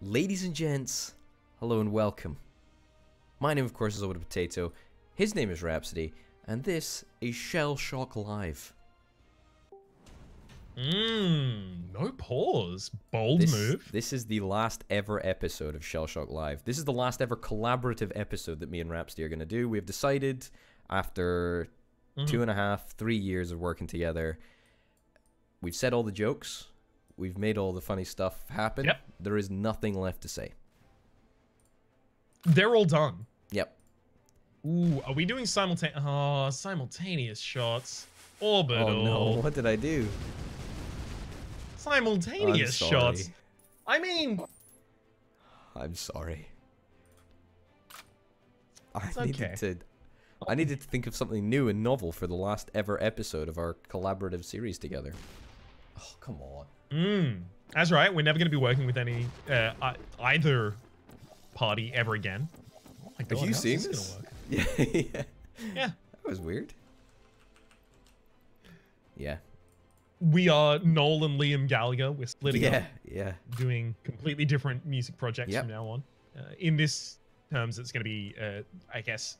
Ladies and gents, hello and welcome. My name, of course, is RhapsodyPlays. His name is Rhapsody, and this is Shellshock Live. No pause. Bold move. This is the last ever episode of Shellshock Live. This is the last ever collaborative episode that me and Rhapsody are going to do. We've decided, after 2.5, 3 years of working together, we've said all the jokes. We've made all the funny stuff happen. Yep. There is nothing left to say. They're all done. Yep. Ooh, are we doing simultaneous shots? Orbital. Oh no, what did I do? Simultaneous shots. I mean... I'm sorry. It's I needed to think of something new and novel for the last ever episode of our collaborative series together. Oh, come on. That's right. We're never going to be working with any either party ever again. Oh my God, have you seen this? Yeah, yeah. Yeah. That was weird. Yeah. We are Noel and Liam Gallagher. We're splitting up. Yeah. Doing completely different music projects from now on. In this terms, it's going to be, I guess,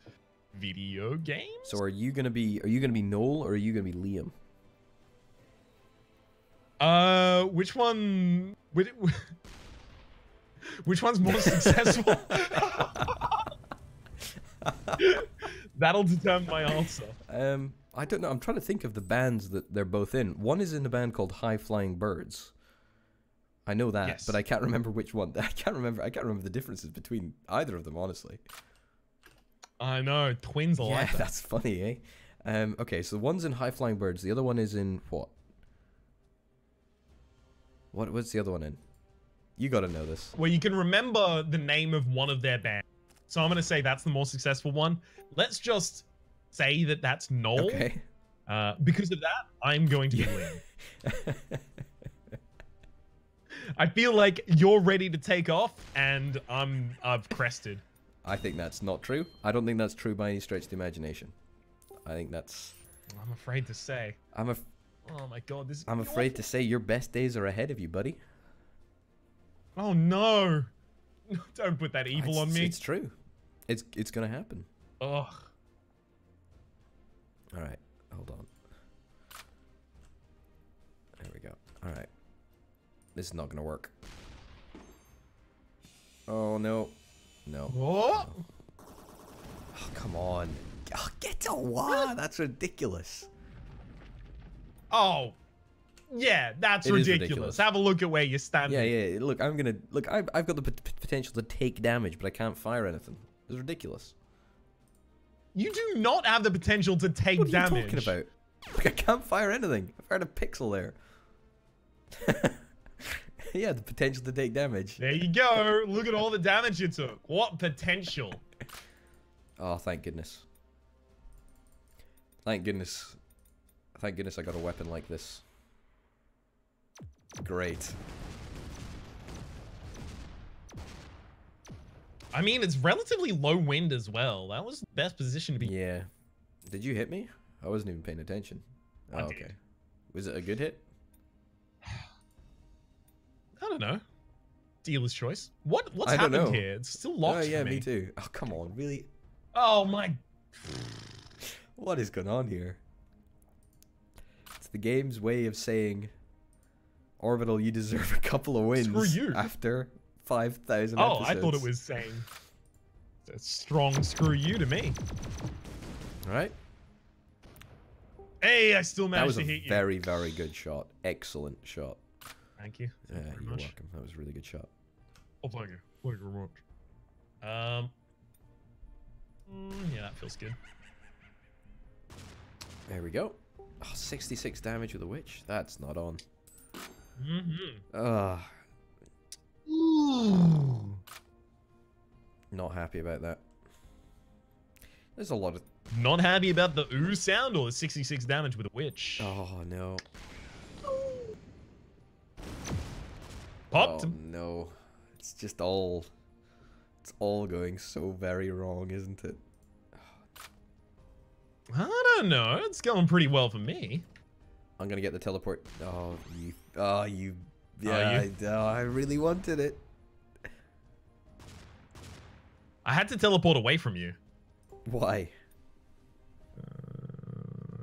video games. So are you gonna be Noel or are you gonna be Liam? Which one? Which one's more successful? That'll determine my answer. I don't know. I'm trying to think of the bands that they're both in. One is in a band called High Flying Birds. I know that, yes, but I can't remember which one. I can't remember the differences between either of them, honestly. I know, twins alike. Yeah, that's funny, eh? Okay, so one's in High Flying Birds. The other one is in what? What's the other one in? You gotta know this. Well, you can remember the name of one of their bands. So I'm gonna say that's the more successful one. Let's just say that that's Noel. Okay. Because of that, I'm going to be Liam. I feel like you're ready to take off, and I've crested. I think that's not true. I don't think that's true by any stretch of the imagination. I think that's... I'm afraid to say. Oh my God, this is... I'm afraid to say your best days are ahead of you, buddy. Oh no! Don't put that evil on me. It's true. It's gonna happen. Ugh. All right, hold on. There we go. All right. This is not gonna work. Oh no. No. What? No. Oh, come on. Oh, get a wah! That's ridiculous. Oh, yeah, that's ridiculous. Have a look at where you're standing. Yeah. Look, I've got the potential to take damage, but I can't fire anything. It's ridiculous. You do not have the potential to take damage. What are you talking about? Look, I can't fire anything. I fired a pixel there. Yeah, the potential to take damage. There you go. Look at all the damage you took. What potential? Oh, thank goodness. Thank goodness. Thank goodness I got a weapon like this. Great. I mean, it's relatively low wind as well. That was the best position to be. Yeah. Did you hit me? I wasn't even paying attention. Oh, okay. Was it a good hit? I don't know. Dealer's choice. What's happened here? It's still locked for me. Me too. Oh, come on. Really? Oh, my... What is going on here? It's the game's way of saying, Orbital, you deserve a couple of wins. Screw you. After 5,000 episodes. Oh, I thought it was saying a strong screw you to me. All right. Hey, I still managed to hit you. That was a very, very good shot. Excellent shot. Thank you. Yeah, you're welcome. That was a really good shot. Oh, thank you. Thank you very much. Yeah, that feels good. There we go. Oh, 66 damage with a witch. That's not on. Ooh. Not happy about that. There's a lot of... Not happy about the ooh sound or the 66 damage with a witch? Oh, no. Popped. Oh, no. It's just all... It's all going so very wrong, isn't it? I don't know. It's going pretty well for me. I'm gonna get the teleport. Oh, you. Yeah, I really wanted it. I had to teleport away from you. Why?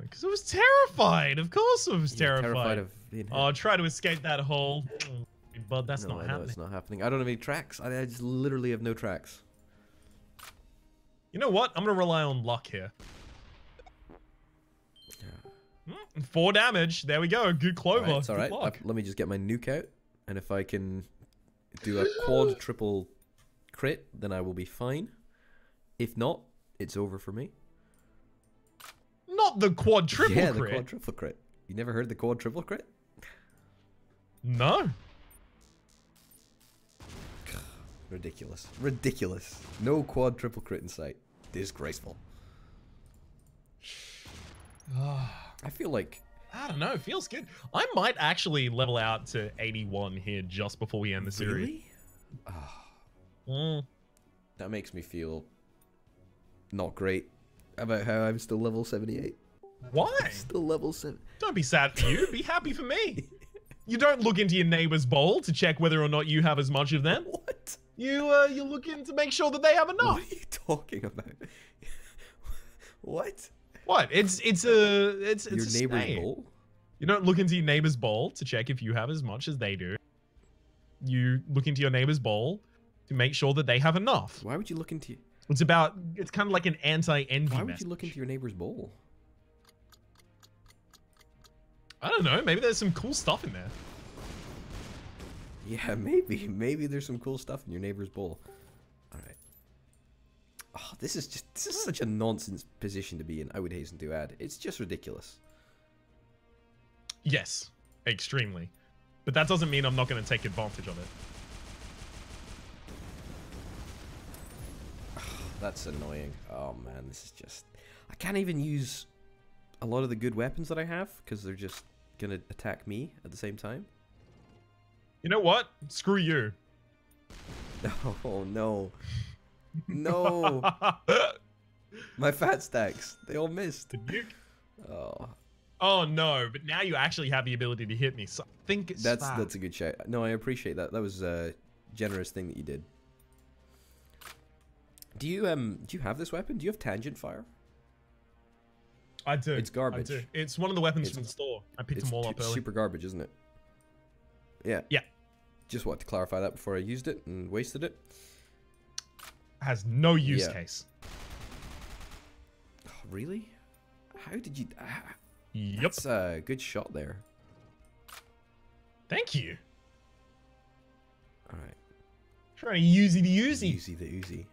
Because I was terrified. Of course I was terrified. Of being hit. Oh, try to escape that hole. Oh, but that's not happening. It's not happening. I don't have any tracks. I just literally have no tracks. You know what? I'm going to rely on luck here. 4 damage. There we go. Good clover. It's all right. Let me just get my nuke out. And if I can do a quad triple crit, then I will be fine. If not, it's over for me. Not the quad triple crit. Yeah, the quad triple crit. You never heard the quad triple crit? No. Ridiculous. Ridiculous. No quad triple crit in sight. Disgraceful. I feel like... I don't know. It feels good. I might actually level out to 81 here just before we end the series. Really? That makes me feel not great about how I'm still level 78. Why? Still level 7. Don't be sad for you. Be happy for me. You don't look into your neighbor's bowl to check whether or not you have as much of them. What? You look in to make sure that they have enough. What are you talking about? What? What? It's your a neighbor's saying. bowl? You don't look into your neighbor's bowl to check if you have as much as they do. You look into your neighbor's bowl to make sure that they have enough. Why would you look into... It's kind of like an anti-envy Why would message. you look into your neighbor's bowl? I don't know. Maybe there's some cool stuff in there. Yeah, maybe. Maybe there's some cool stuff in your neighbor's bowl. Alright. Oh, this is such a nonsense position to be in, I would hasten to add. It's just ridiculous. Yes, extremely. But that doesn't mean I'm not going to take advantage of it. That's annoying. Oh man, this is just... I can't even use a lot of the good weapons that I have because they're just going to attack me at the same time. You know what? Screw you. Oh no. No. My fat stacks. They all missed. Oh. Oh no, but now you actually have the ability to hit me. So I think it's that's a good shout. No, I appreciate that. That was a generous thing that you did. Do you have this weapon? Do you have tangent fire? I do. It's garbage. I do. It's one of the weapons from the store. I picked them all up early. Super garbage, isn't it? Yeah. Yeah. Just wanted to clarify that before I used it and wasted it. Has no use case. Oh, really? How did you... Yep. That's a good shot there. Thank you. Alright. Trying to Uzi the Uzi. Uzi the Uzi.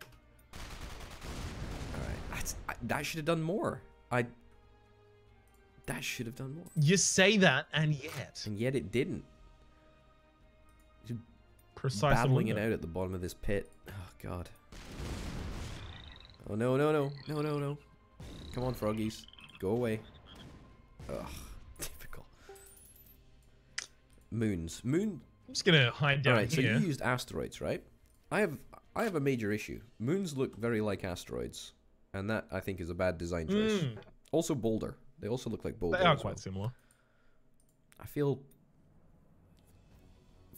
Alright. That should have done more. That should have done more. You say that, and yet. And yet it didn't. Precisely. Battling it out at the bottom of this pit. Oh, God. Oh, no, no, no. No, no, no. Come on, froggies. Go away. Ugh. Typical. Moons. I'm just going to hide down here. Alright, so you used asteroids, right? I have a major issue. Moons look very like asteroids. And that, I think, is a bad design choice. Also Boulder. They also look like Boulder. They are quite similar. I feel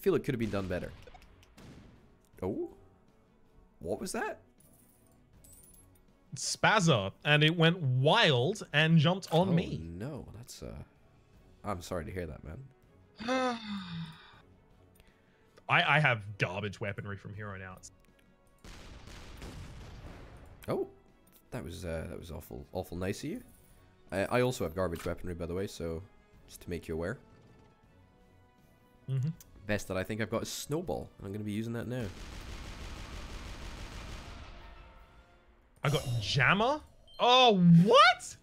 it could have been done better. Oh? What was that? Spazza, and it went wild and jumped on me. No, that's I'm sorry to hear that, man. I have garbage weaponry from here on out. Oh, that was awful nice of you. I also have garbage weaponry, by the way, so just to make you aware. Best that I think I've got is Snowball. I'm going to be using that now. I got Jammer? Oh, what?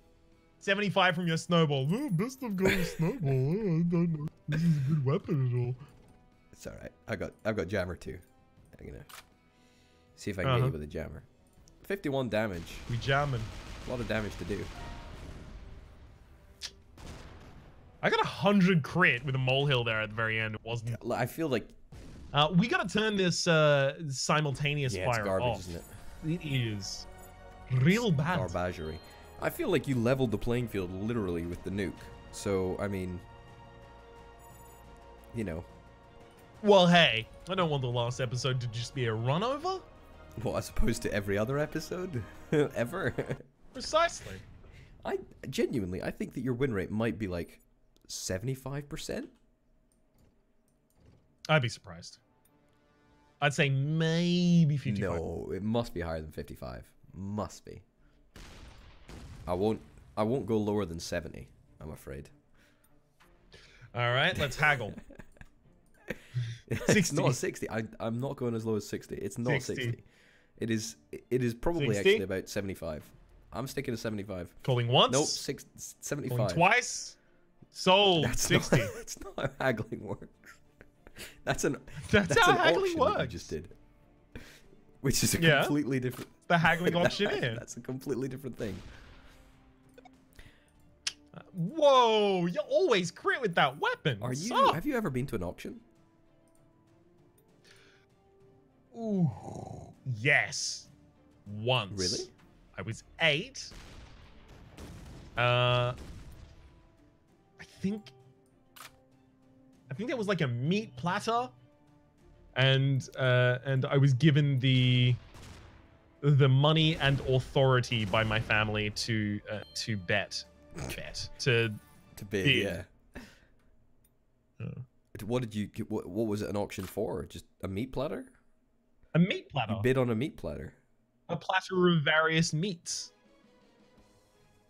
75 from your Snowball. Oh, best I've got a Snowball. Oh, I don't know. This is a good weapon at all. It's alright. I've got Jammer too. I'm going to see if I can get you with a Jammer. 51 damage. We jamming. A lot of damage to do. I got 100 crit with a molehill there at the very end. It wasn't. I feel like we gotta turn this simultaneous fire it's garbage, off. isn't it? It is real bad. Garbagery. I feel like you leveled the playing field literally with the nuke. So I mean, you know. Well, hey, I don't want the last episode to just be a run over. What, as opposed to every other episode? Ever? Precisely. I think that your win rate might be like 75%. I'd be surprised. I'd say maybe 55. No, it must be higher than 55. Must be. I won't go lower than 70, I'm afraid. All right, let's haggle. It's not 60. I'm not going as low as 60. It's not 60. It is probably 60? actually about 75. I'm sticking to 75. Calling once? Nope, 75. Calling twice? Sold. That's 60. That's not how haggling works. That's how haggling works. You just did. Which is a completely different... The haggling auctioneer. That's a completely different thing. Whoa, you always crit with that weapon. Have you ever been to an auction? Ooh, yes. Once. Really? I was 8. I think there was like a meat platter, and I was given the money and authority by my family to bid. Yeah. What did you? What was it an auction for? Just a meat platter? A meat platter. You bid on a meat platter. A platter of various meats.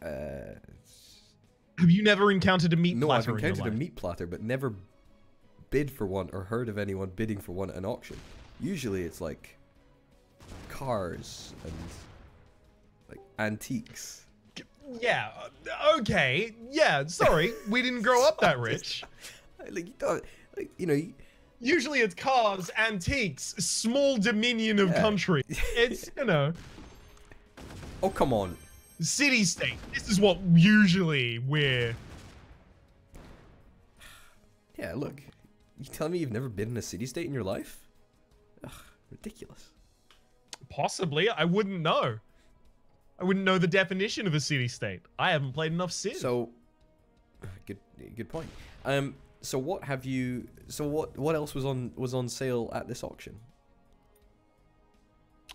Have you never encountered a meat platter? No, I've encountered a meat platter, but never bid for one or heard of anyone bidding for one at an auction. Usually, it's like cars and like antiques. Yeah. Okay. Yeah. Sorry, we didn't grow up that rich. Like you don't, like you know. Usually it's cars, antiques, small dominion of country. It's Oh come on. City state. This is what usually we're. Yeah. Look, you telling me you've never been in a city state in your life? Ugh, ridiculous. Possibly. I wouldn't know. I wouldn't know the definition of a city state. I haven't played enough Civ. So, good point. So what have you? So what else was on sale at this auction?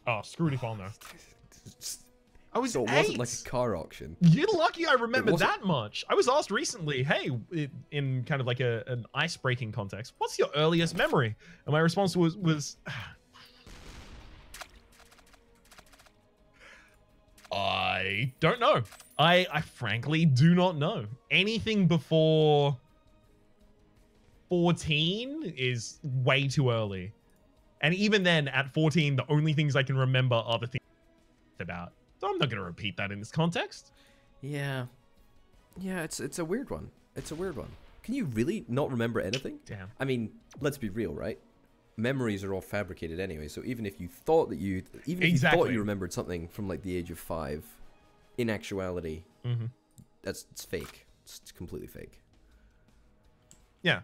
Oh, screw if I'll know. I was so it 8. wasn't like a car auction. You're lucky I remember that much. I was asked recently, hey, in kind of like an ice-breaking context, what's your earliest memory? And my response was I don't know. I frankly do not know. Anything before 14 is way too early. And even then, at 14, the only things I can remember are the things about. So I'm not going to repeat that in this context. Yeah. Yeah, it's a weird one. It's a weird one. Can you really not remember anything? Damn. I mean, let's be real, right? Memories are all fabricated anyway, so even if you thought that you remembered something from like the age of 5, in actuality, it's fake. It's completely fake. Yeah.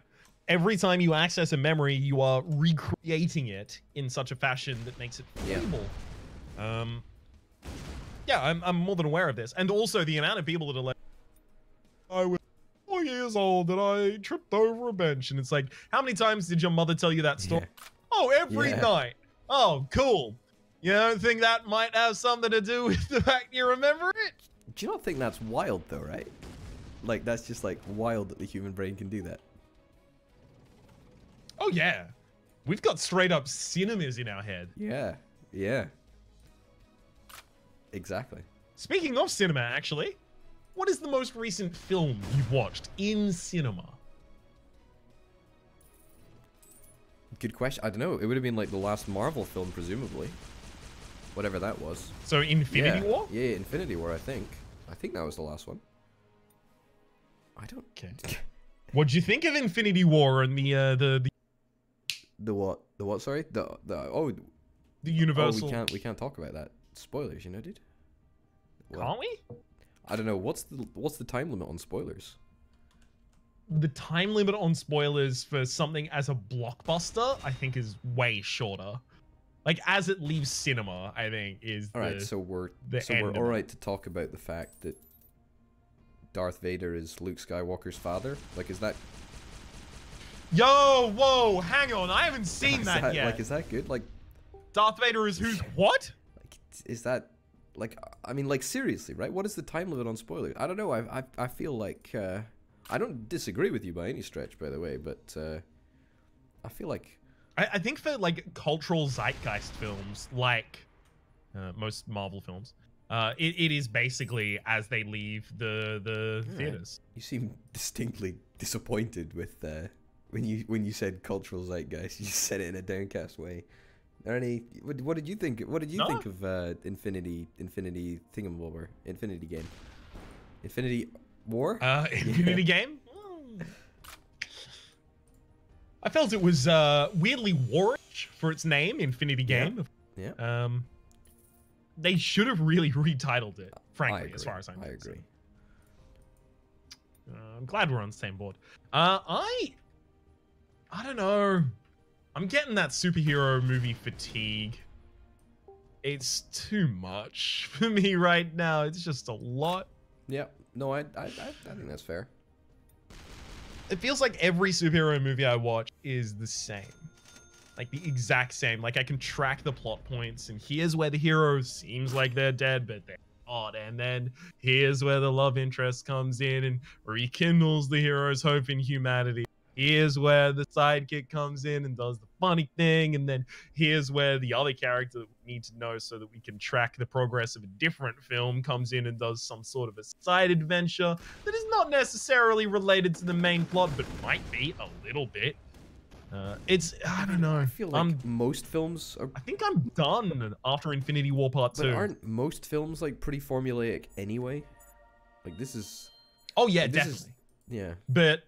Every time you access a memory, you are recreating it in such a fashion that makes it feasible. Yeah, I'm more than aware of this. And also the amount of people that are like, I was 4 years old and I tripped over a bench. And it's like, how many times did your mother tell you that story? Yeah. Oh, every night. Oh, cool. You don't think that might have something to do with the fact you remember it? Do you not think that's wild though, right? Like, that's just like wild that the human brain can do that. Oh, yeah. We've got straight up cinemas in our head. Yeah. Yeah. Exactly. Speaking of cinema, actually, what is the most recent film you've watched in cinema? Good question. I don't know. It would have been like the last Marvel film, presumably. Whatever that was. So Infinity War? Yeah, Infinity War, I think. I think that was the last one. I don't... Okay. What'd you think of Infinity War and the what? The what, sorry? The Universal... Oh, we can't talk about that. Spoilers, you know, dude. Well, can't we? I don't know. What's the time limit on spoilers? The time limit on spoilers for something as a blockbuster, I think, is way shorter. Like, as it leaves cinema, I think is all right. So we're all right to talk about the fact that Darth Vader is Luke Skywalker's father. Like, is that? Yo, whoa, hang on! I haven't seen that yet. Like, is that good? Like, Darth Vader is who's what? Like, is that like? I mean, like seriously, right? What is the time limit on spoilers? I don't know. I feel like I don't disagree with you by any stretch, by the way, but I feel like I think for like cultural zeitgeist films, like most Marvel films, it is basically as they leave the theaters. You seem distinctly disappointed with when you said cultural zeitgeist. You said it in a downcast way. Are there any? What did you think? What did you think of Infinity Thingamabobber? Infinity Game? Infinity War? Infinity Game? I felt it was weirdly warish for its name, Infinity Game. Yeah. They should have really retitled it, frankly, as far as I'm concerned. I agree. I'm glad we're on the same board. I don't know. I'm getting that superhero movie fatigue. It's too much for me right now. It's just a lot. Yeah. No, I think that's fair. It feels like every superhero movie I watch is the same. Like the exact same. Like I can track the plot points, and here's where the hero seems like they're dead, but they're not. And then here's where the love interest comes in and rekindles the hero's hope in humanity. Here's where the sidekick comes in and does the funny thing. And then here's where the other character that we need to know so that we can track the progress of a different film comes in and does some sort of a side adventure that is not necessarily related to the main plot, but might be a little bit. I don't know. I feel like most films are... I think I'm done after Infinity War Part 2. But aren't most films like pretty formulaic anyway? Like this is... Oh yeah, definitely. Yeah. But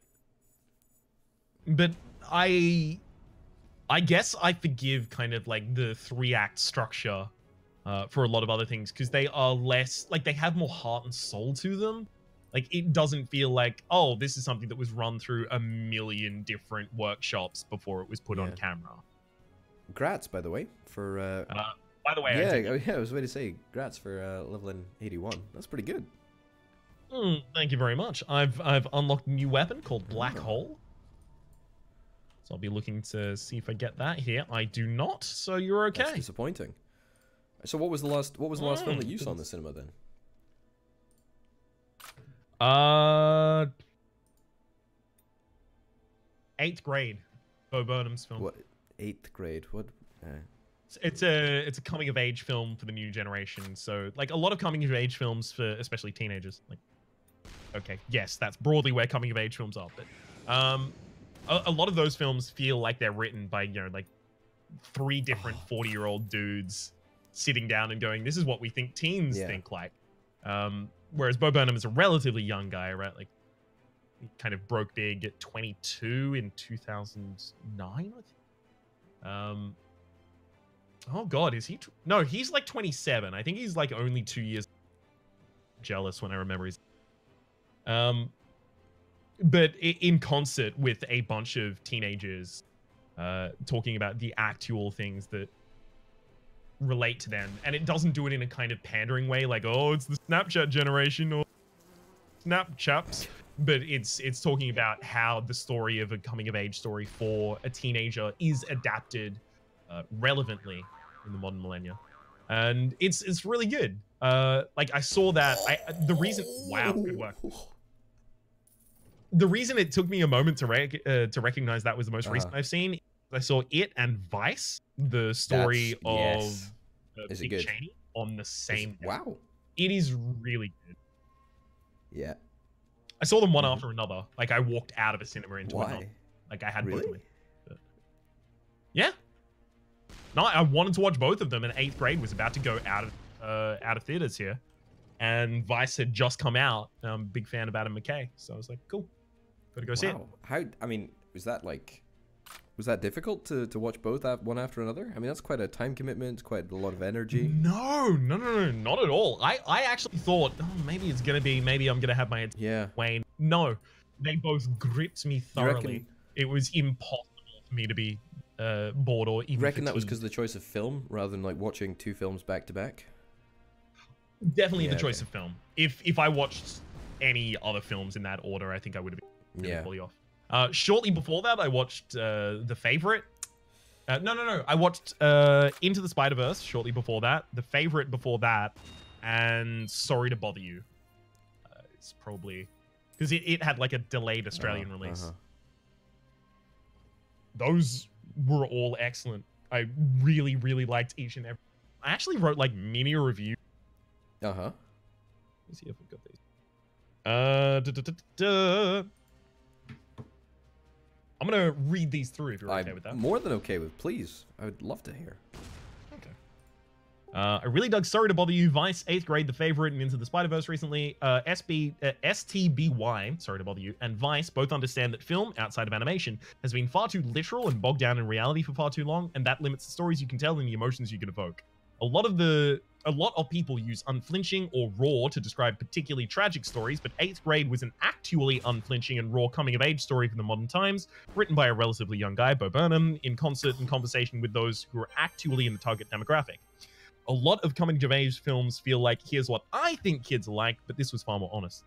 I guess I forgive kind of like the 3-act structure for a lot of other things because they are less like they have more heart and soul to them. Like it doesn't feel like, oh, this is something that was run through a million different workshops before it was put on camera. Grats, by the way, for by the way, I was going to say grats for leveling 81. That's pretty good. Thank you very much. I've unlocked a new weapon called Black Hole. So I'll be looking to see if I get that here. I do not, so you're okay. That's disappointing. So what was the last film that you saw in the cinema then? 8th grade. Bo Burnham's film. What? 8th grade? What? It's a coming of age film for the new generation. So like a lot of coming of age films for especially teenagers. Like, okay, yes, that's broadly where coming of age films are. But a lot of those films feel like they're written by, you know, like 3 different 40-year-old dudes sitting down and going, this is what we think teens think like. Whereas Bo Burnham is a relatively young guy, right? Like he kind of broke big at 22 in 2009, I think. Oh God, is he? No, he's like 27. I think he's like only 2 years. Jealous when I remember his. But in concert with a bunch of teenagers talking about the actual things that relate to them, and it doesn't do it in a kind of pandering way like, oh, it's the Snapchat generation or Snapchaps, but it's talking about how the story of a coming of age story for a teenager is adapted relevantly in the modern millennia, and it's really good. Like I saw that the reason good work. The reason it took me a moment to recognize that was the most recent I've seen. I saw it and Vice, the story of Dick Cheney, on the same day. Wow. It is really good. Yeah. I saw them one after another. Like I walked out of a cinema into another. Like I had both of them. Yeah. No, I wanted to watch both of them, and 8th grade was about to go out of theaters here. And Vice had just come out. I'm a big fan of Adam McKay. So I was like, cool. Gotta go see it. I mean, was that difficult to watch both one after another? I mean, that's quite a time commitment, quite a lot of energy. No, not at all. I actually thought, oh, maybe I'm gonna have my head wane. No, they both gripped me thoroughly. It was impossible for me to be bored or even. You reckon that was because of the choice of film rather than like watching 2 films back to back? Definitely the choice of film. If I watched any other films in that order, I think I would have been fully off. Shortly before that, I watched The Favorite. No. I watched Into the Spider-Verse shortly before that. The Favorite before that, and Sorry to Bother You. It's probably because it had like a delayed Australian release. Those were all excellent. I really, really liked each and every. I actually wrote like mini reviews. Uh-huh. Let me see if I've got these. I'm gonna read these through if you're okay with that. I'm more than okay with. Please, I would love to hear. Okay. I really dug Sorry to Bother You, Vice, 8th Grade, The Favorite, and Into the Spider-Verse recently. STBY, Sorry to Bother You, and Vice both understand that film, outside of animation, has been far too literal and bogged down in reality for far too long, and that limits the stories you can tell and the emotions you can evoke. A lot of people use unflinching or raw to describe particularly tragic stories, but 8th Grade was an actually unflinching and raw coming-of-age story for the modern times, written by a relatively young guy, Bo Burnham, in concert and conversation with those who are actually in the target demographic. A lot of coming-of-age films feel like, here's what I think kids like, but this was far more honest.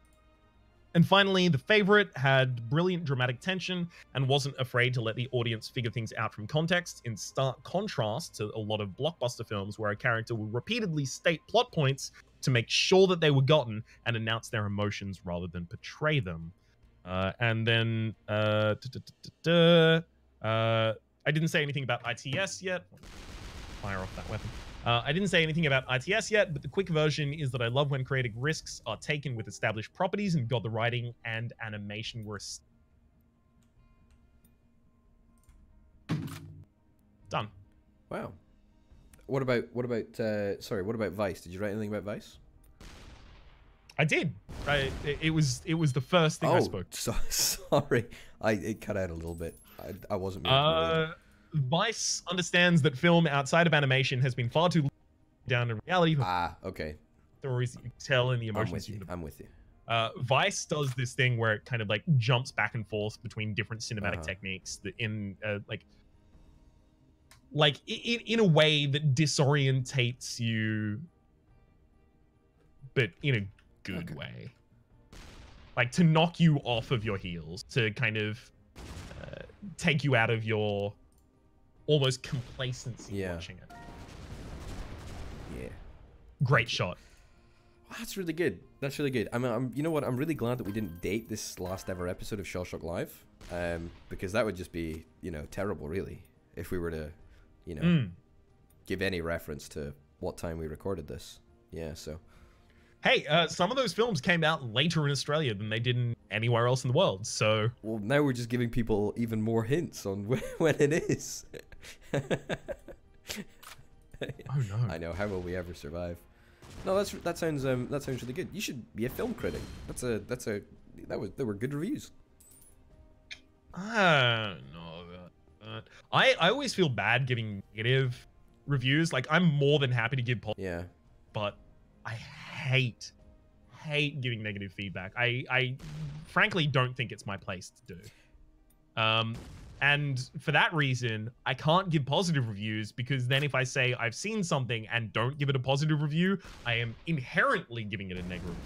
And finally, The Favorite had brilliant dramatic tension and wasn't afraid to let the audience figure things out from context, in stark contrast to a lot of blockbuster films where a character will repeatedly state plot points to make sure that they were gotten and announce their emotions rather than portray them. And then, I didn't say anything about ITS yet. Fire off that weapon. I didn't say anything about ITS yet, but the quick version is that I love when creative risks are taken with established properties, and God, the writing and animation were done. Wow. What about Vice? Did you write anything about Vice? I did. It was the first thing I spoke. Sorry, it cut out a little bit. I wasn't. Vice understands that film outside of animation has been far too down in reality. Okay. Stories that you tell and the emotions. I'm with you. Vice does this thing where it kind of like jumps back and forth between different cinematic techniques that in in a way that disorientates you, but in a good way. Like to knock you off of your heels, to kind of take you out of your almost complacency watching it. Yeah. Great shot. That's really good. That's really good. You know what? I'm really glad that we didn't date this last ever episode of Shellshock Live, because that would just be, terrible, really, if we were to, give any reference to what time we recorded this. Yeah. So. Hey, some of those films came out later in Australia than they did anywhere else in the world. So. Well, now we're just giving people even more hints on when it is. Oh no! I know. How will we ever survive? No, that sounds really good. You should be a film critic. They were good reviews. I don't know about that. I always feel bad giving negative reviews. Like I'm more than happy to give positive. But I hate giving negative feedback. I frankly don't think it's my place to do. And for that reason, I can't give positive reviews, because then if I say I've seen something and don't give it a positive review, I am inherently giving it a negative.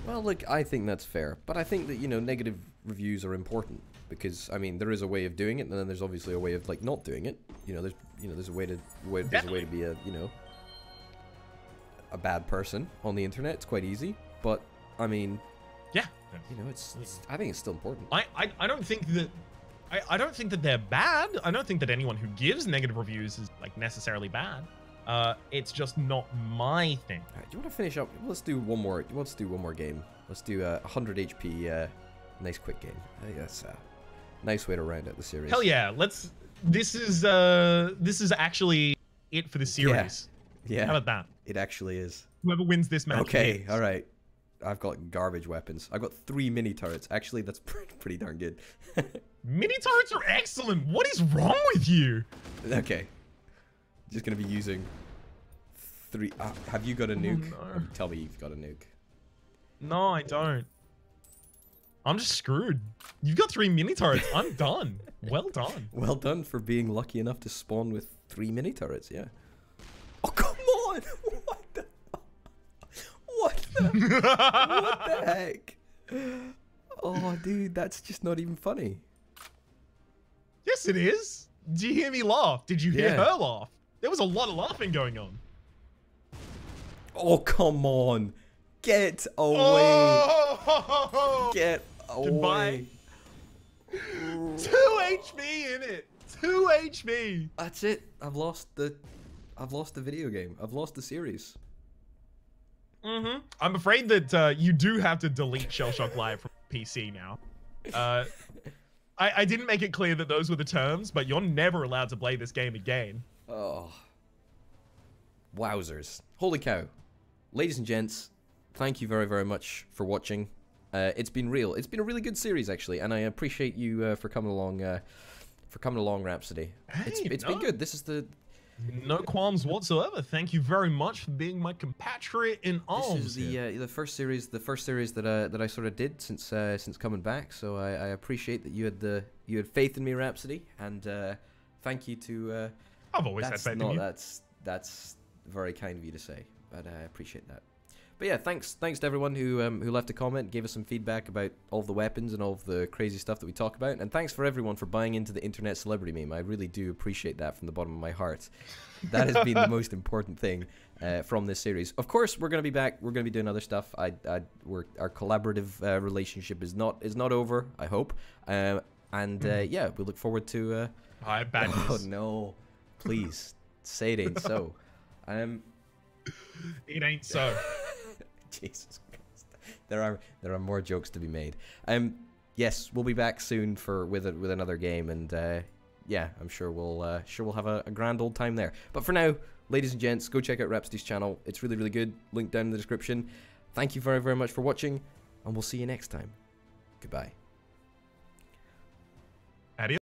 Well, look, I think that's fair, but I think that, negative reviews are important, because there is a way of doing it, and then there's obviously a way of not doing it. There's a way to be a bad person on the internet. It's quite easy, but yeah, I think it's still important. I don't think that I don't think that they're bad. I don't think that anyone who gives negative reviews is necessarily bad. It's just not my thing. All right, do you want to finish up? Let's do one more. Let's do one more game. Let's do a 100 HP, nice quick game. I think that's a nice way to round out the series. Hell yeah! This is actually it for the series. Yeah. How about that? It actually is. Whoever wins this match. Okay. Wins. All right. I've got garbage weapons. I've got 3 mini turrets. Actually, that's pretty darn good. Mini turrets are excellent. What is wrong with you? Okay. Just gonna be using 3. Have you got a nuke? No. Tell me you've got a nuke. No, I don't. I'm just screwed. You've got 3 mini turrets. I'm done. Well done. Well done for being lucky enough to spawn with 3 mini turrets. Yeah. Oh, come on! What the heck? Oh, dude, that's just not even funny. Yes, it is. Do you hear me laugh? Did you hear Yeah. her laugh? There was a lot of laughing going on. Oh, come on. Get away. Oh! Get away. Goodbye. 2 HP in it. 2 HP. That's it. I've lost the video game. I've lost the series. I'm afraid that you do have to delete Shellshock Live from PC now. I didn't make it clear that those were the terms, but you're never allowed to play this game again. Oh. Wowzers. Holy cow. Ladies and gents, thank you very, very much for watching. It's been real. It's been a really good series, actually, and I appreciate you for coming along, Rhapsody. Hey, It's been good. This is the... No qualms whatsoever. Thank you very much for being my compatriot in arms. This is the first series that I sort of did since coming back. So I appreciate that you had faith in me, Rhapsody, and thank you to. I've always had faith in you. That's very kind of you to say, but I appreciate that. But yeah, thanks to everyone who left a comment, gave us some feedback about all of the weapons and all of the crazy stuff that we talk about, and thanks for everyone for buying into the internet celebrity meme. I really do appreciate that from the bottom of my heart. That has been the most important thing from this series. Of course, we're gonna be back. We're gonna be doing other stuff. Our collaborative relationship is not over. I hope. Yeah, we look forward to. Hi, bad news. Oh no! Please say it ain't so. It ain't so. Jesus Christ. There are more jokes to be made. Yes, we'll be back soon with another game, and yeah, I'm sure we'll have a grand old time there. But for now, ladies and gents, go check out Rhapsody's channel. It's really, really good. Link down in the description. Thank you very, very much for watching, and we'll see you next time. Goodbye.